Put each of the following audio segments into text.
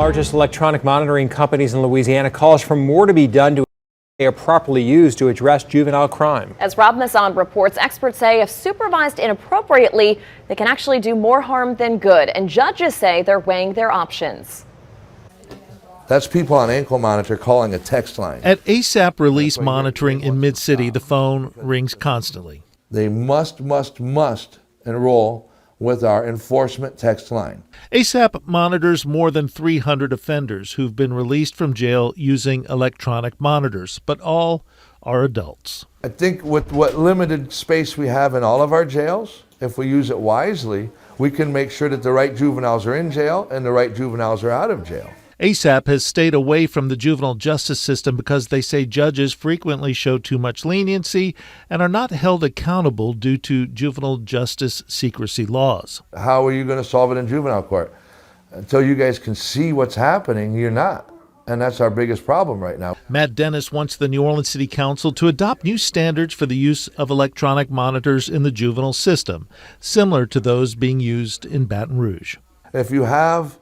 largest electronic monitoring companies in Louisiana calls for more to be done to they are properly used to address juvenile crime. As Rob Masson reports, experts say if supervised inappropriately, they can actually do more harm than good, and judges say they're weighing their options. That's people on ankle monitor calling a text line. At ASAP Release Monitoring in Mid-City, the phone rings constantly. They must enroll with our enforcement text line. ASAP monitors more than 300 offenders who've been released from jail using electronic monitors, but all are adults. I think with what limited space we have in all of our jails, if we use it wisely, we can make sure that the right juveniles are in jail and the right juveniles are out of jail. ASAP has stayed away from the juvenile justice system because they say judges frequently show too much leniency and are not held accountable due to juvenile justice secrecy laws. How are you going to solve it in juvenile court? Until you guys can see what's happening, you're not. And that's our biggest problem right now. Matt Dennis wants the New Orleans City Council to adopt new standards for the use of electronic monitors in the juvenile system, similar to those being used in Baton Rouge. If you have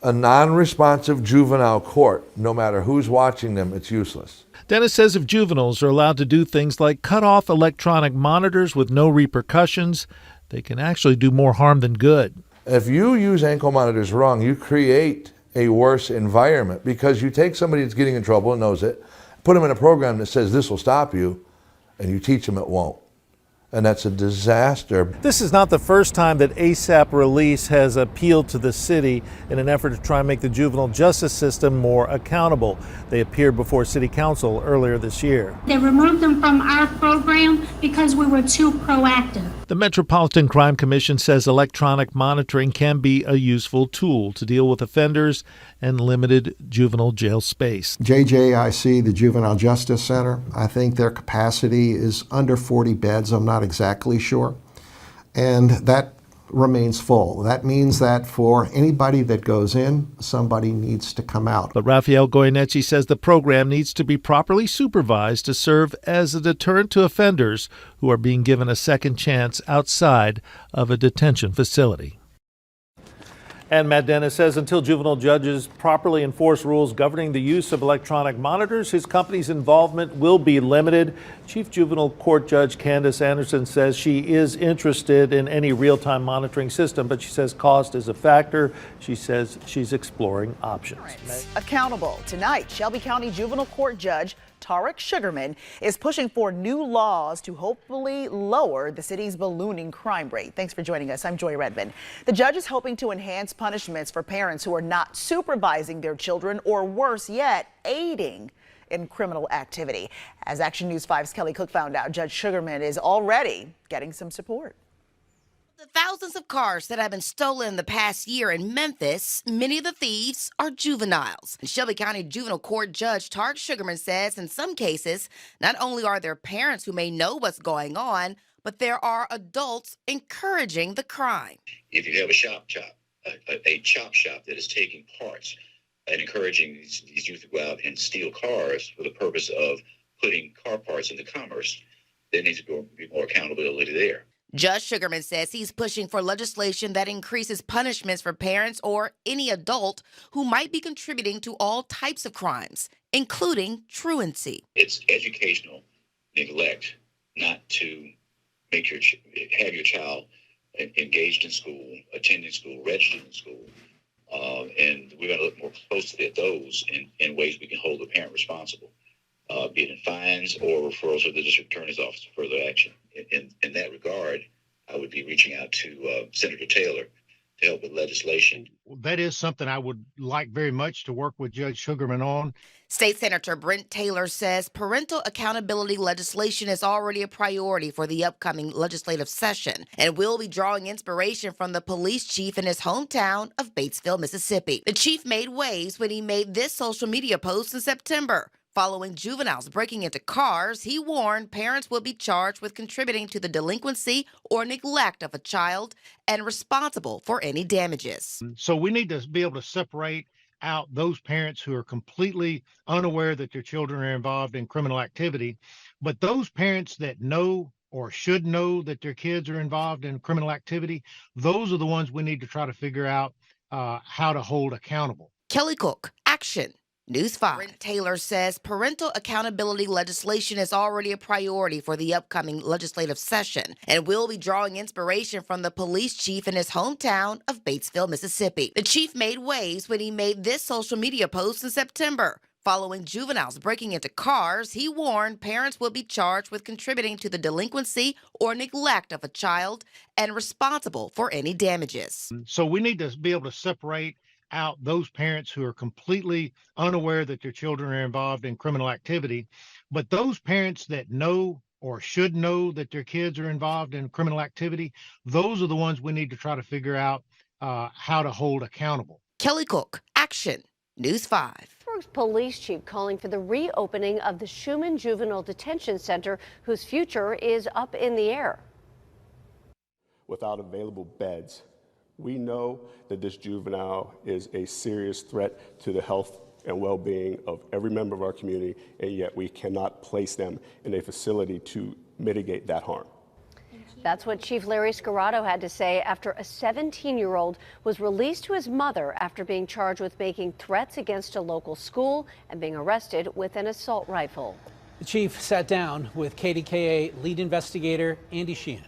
a non-responsive juvenile court, no matter who's watching them, it's useless. Dennis says if juveniles are allowed to do things like cut off electronic monitors with no repercussions, they can actually do more harm than good. If you use ankle monitors wrong, you create a worse environment because you take somebody that's getting in trouble and knows it, put them in a program that says this will stop you, and you teach them it won't. And that's a disaster. This is not the first time that ASAP Release has appealed to the city in an effort to try and make the juvenile justice system more accountable. They appeared before City Council earlier this year. They removed them from our program because we were too proactive. The Metropolitan Crime Commission says electronic monitoring can be a useful tool to deal with offenders and limited juvenile jail space. JJIC, the Juvenile Justice Center, I think their capacity is under 40 beds. I'm not exactly sure. And that remains full. That means that for anybody that goes in, somebody needs to come out. But Rafael Goyeneche says the program needs to be properly supervised to serve as a deterrent to offenders who are being given a second chance outside of a detention facility. And Matt Dennis says until juvenile judges properly enforce rules governing the use of electronic monitors, his company's involvement will be limited. Chief Juvenile Court Judge Candace Anderson says she is interested in any real-time monitoring system, but she says cost is a factor. She says she's exploring options. Accountable. Tonight, Shelby County Juvenile Court Judge Tarik Sugarmon is pushing for new laws to hopefully lower the city's ballooning crime rate. Thanks for joining us. I'm Joy Redmond. The judge is hoping to enhance punishments for parents who are not supervising their children or, worse yet, aiding in criminal activity. As Action News 5's Kelly Cook found out, Judge Sugarmon is already getting some support. The thousands of cars that have been stolen in the past year in Memphis, many of the thieves are juveniles. Shelby County Juvenile Court Judge Tarik Sugarmon says in some cases, not only are there parents who may know what's going on, but there are adults encouraging the crime. If you have a chop shop that is taking parts and encouraging these youth to go out and steal cars for the purpose of putting car parts into commerce, there needs to be more accountability there. Judge Sugarmon says he's pushing for legislation that increases punishments for parents or any adult who might be contributing to all types of crimes, including truancy. It's educational neglect not to make have your child engaged in school, attending school, registered in school. And we're going to look more closely at those in ways we can hold the parent responsible, be it in fines or referrals to the district attorney's office for further action. In that regard, I would be reaching out to Senator Taylor to help with legislation. That is something I would like very much to work with Judge Sugarmon on. State Senator Brent Taylor says parental accountability legislation is already a priority for the upcoming legislative session and will be drawing inspiration from the police chief in his hometown of Batesville, Mississippi. The chief made waves when he made this social media post in September. Following juveniles breaking into cars, he warned parents would be charged with contributing to the delinquency or neglect of a child and responsible for any damages. So we need to be able to separate out those parents who are completely unaware that their children are involved in criminal activity, but those parents that know or should know that their kids are involved in criminal activity, those are the ones we need to try to figure out how to hold accountable. Kelly Cook, Action, News 5. Brent Taylor says parental accountability legislation is already a priority for the upcoming legislative session and will be drawing inspiration from the police chief in his hometown of Batesville, Mississippi. The chief made waves when he made this social media post in September. Following juveniles breaking into cars, he warned parents would be charged with contributing to the delinquency or neglect of a child and responsible for any damages. So we need to be able to separate out those parents who are completely unaware that their children are involved in criminal activity. But those parents that know or should know that their kids are involved in criminal activity, those are the ones we need to try to figure out how to hold accountable. Kelly Cook, Action, News 5. Police chief calling for the reopening of the Schumann Juvenile Detention Center, whose future is up in the air. Without available beds, we know that this juvenile is a serious threat to the health and well-being of every member of our community, and yet we cannot place them in a facility to mitigate that harm. That's what Chief Larry Scarrato had to say after a 17-year-old was released to his mother after being charged with making threats against a local school and being arrested with an assault rifle. The chief sat down with KDKA lead investigator Andy Sheehan.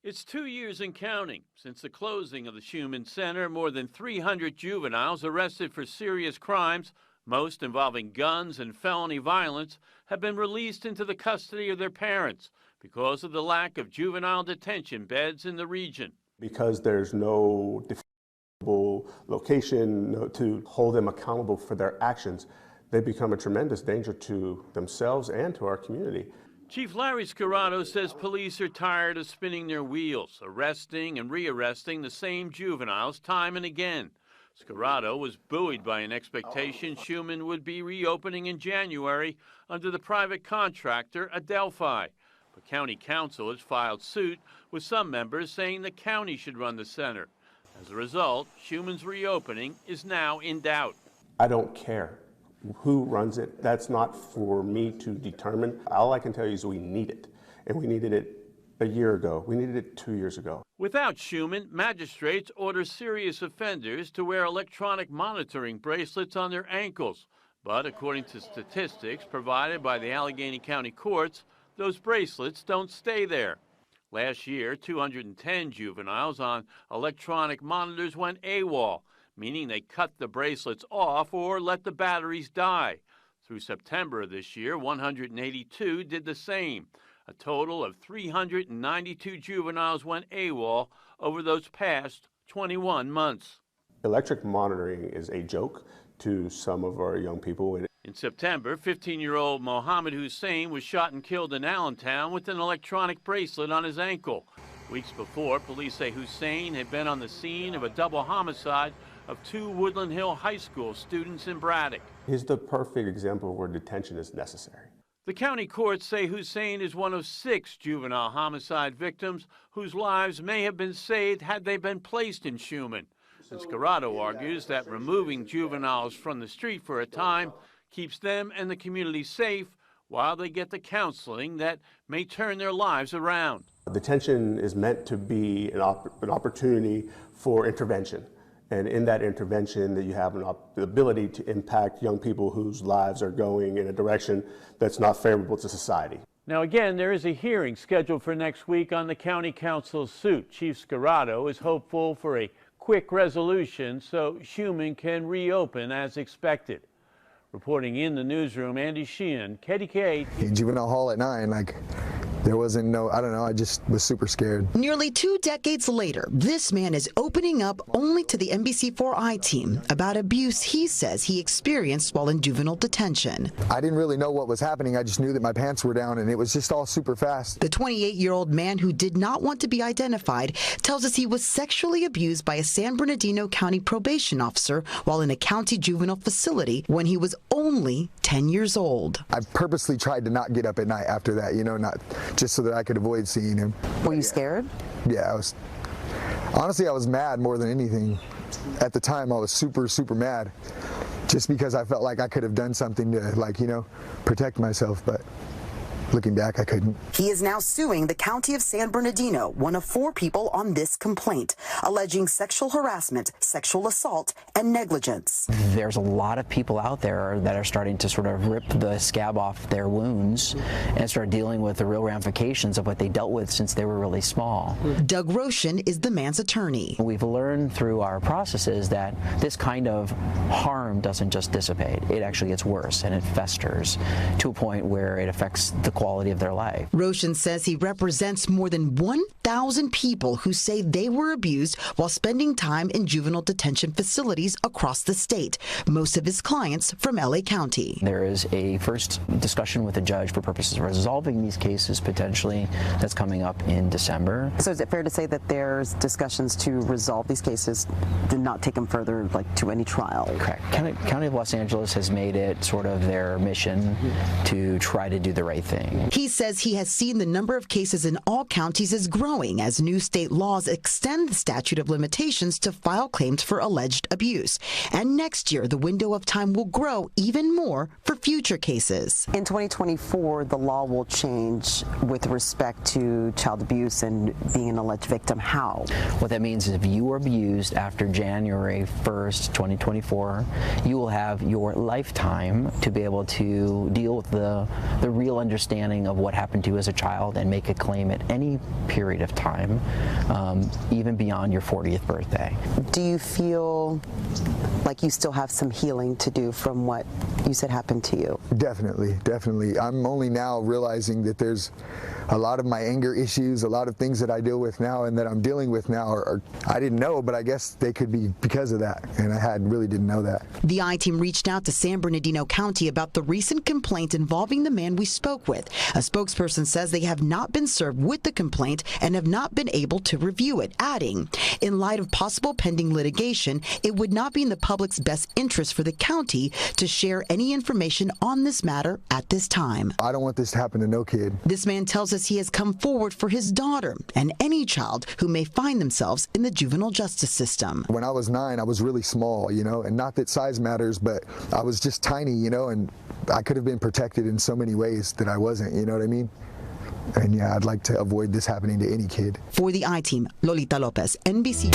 It's 2 years and counting since the closing of the Schumann Center. More than 300 juveniles arrested for serious crimes, most involving guns and felony violence, have been released into the custody of their parents because of the lack of juvenile detention beds in the region. Because there's no definable location to hold them accountable for their actions, they become a tremendous danger to themselves and to our community. Chief Larry Scarrato says police are tired of spinning their wheels, arresting and rearresting the same juveniles time and again. Scarrato was buoyed by an expectation Schumann would be reopening in January under the private contractor Adelphi. But county council has filed suit with some members saying the county should run the center. As a result, Schumann's reopening is now in doubt. I don't care who runs it. That's not for me to determine. All I can tell you is we need it. And we needed it a year ago. We needed it 2 years ago. Without Schumann, magistrates order serious offenders to wear electronic monitoring bracelets on their ankles. But according to statistics provided by the Allegheny County courts, those bracelets don't stay there. Last year, 210 juveniles on electronic monitors went AWOL, meaning they cut the bracelets off or let the batteries die. Through September of this year, 182 did the same. A total of 392 juveniles went AWOL over those past 21 months. Electric monitoring is a joke to some of our young people. In September, 15-year-old Mohammed Hussein was shot and killed in Allentown with an electronic bracelet on his ankle. Weeks before, police say Hussein had been on the scene of a double homicide of 2 Woodland Hill High School students in Braddock. He's the perfect example where detention is necessary. The county courts say Hussein is one of 6 juvenile homicide victims whose lives may have been saved had they been placed in Schumann. And Scarrato argues that removing juveniles from the street for a time keeps them and the community safe while they get the counseling that may turn their lives around. Detention is meant to be an opportunity for intervention. And in that intervention, that you have the ability to impact young people whose lives are going in a direction that's not favorable to society. Now again, there is a hearing scheduled for next week on the county council's suit. Chief Scarrato is hopeful for a quick resolution so Schumann can reopen as expected. Reporting in the newsroom, Andy Sheehan, KDKA. In juvenile hall at 9, there wasn't I just was super scared. Nearly 2 decades later, this man is opening up only to the NBC4i team about abuse he says he experienced while in juvenile detention. I didn't really know what was happening. I just knew that my pants were down and it was just all super fast. The 28-year-old man who did not want to be identified tells us he was sexually abused by a San Bernardino County probation officer while in a county juvenile facility when he was only 10 years old. I purposely tried to not get up at night after that, not just so that I could avoid seeing him. Were you scared? Yeah, honestly, I was mad more than anything. At the time, I was super, super mad just because I felt like I could have done something to, protect myself, but looking back, I couldn't. He is now suing the county of San Bernardino, one of 4 people on this complaint, alleging sexual harassment, sexual assault, and negligence. There's a lot of people out there that are starting to sort of rip the scab off their wounds and start dealing with the real ramifications of what they dealt with since they were really small. Doug Roshan is the man's attorney. We've learned through our processes that this kind of harm doesn't just dissipate. It actually gets worse and it festers to a point where it affects the quality of their life. Roshan says he represents more than 1,000 people who say they were abused while spending time in juvenile detention facilities across the state, most of his clients from LA County. There is a first discussion with the judge for purposes of resolving these cases potentially that's coming up in December. So is it fair to say that there's discussions to resolve these cases, did not take them further, like to any trial? Correct. County of Los Angeles has made it sort of their mission to try to do the right thing. He says he has seen the number of cases in all counties is growing as new state laws extend the statute of limitations to file claims for alleged abuse. And next year, the window of time will grow even more for future cases. In 2024, the law will change with respect to child abuse and being an alleged victim. How? What that means is if you were abused after January 1st, 2024, you will have your lifetime to be able to deal with the real understanding of what happened to you as a child and make a claim at any period of time, even beyond your 40th birthday. Do you feel like you still have some healing to do from what you said happened to you? Definitely, definitely. I'm only now realizing that there's a lot of my anger issues, a lot of things that I deal with now and that I'm dealing with now are I didn't know, but I guess they could be because of that, and I really didn't know that. The I-Team reached out to San Bernardino County about the recent complaint involving the man we spoke with. A spokesperson says they have not been served with the complaint and have not been able to review it, adding, in light of possible pending litigation, it would not be in the public's best interest for the county to share any information on this matter at this time. I don't want this to happen to no kid. This man tells us he has come forward for his daughter and any child who may find themselves in the juvenile justice system. When I was 9, I was really small, and not that size matters, but I was just tiny, and I could have been protected in so many ways that I wasn't, you know what I mean? And yeah, I'd like to avoid this happening to any kid. For the I-Team, Lolita Lopez, NBC.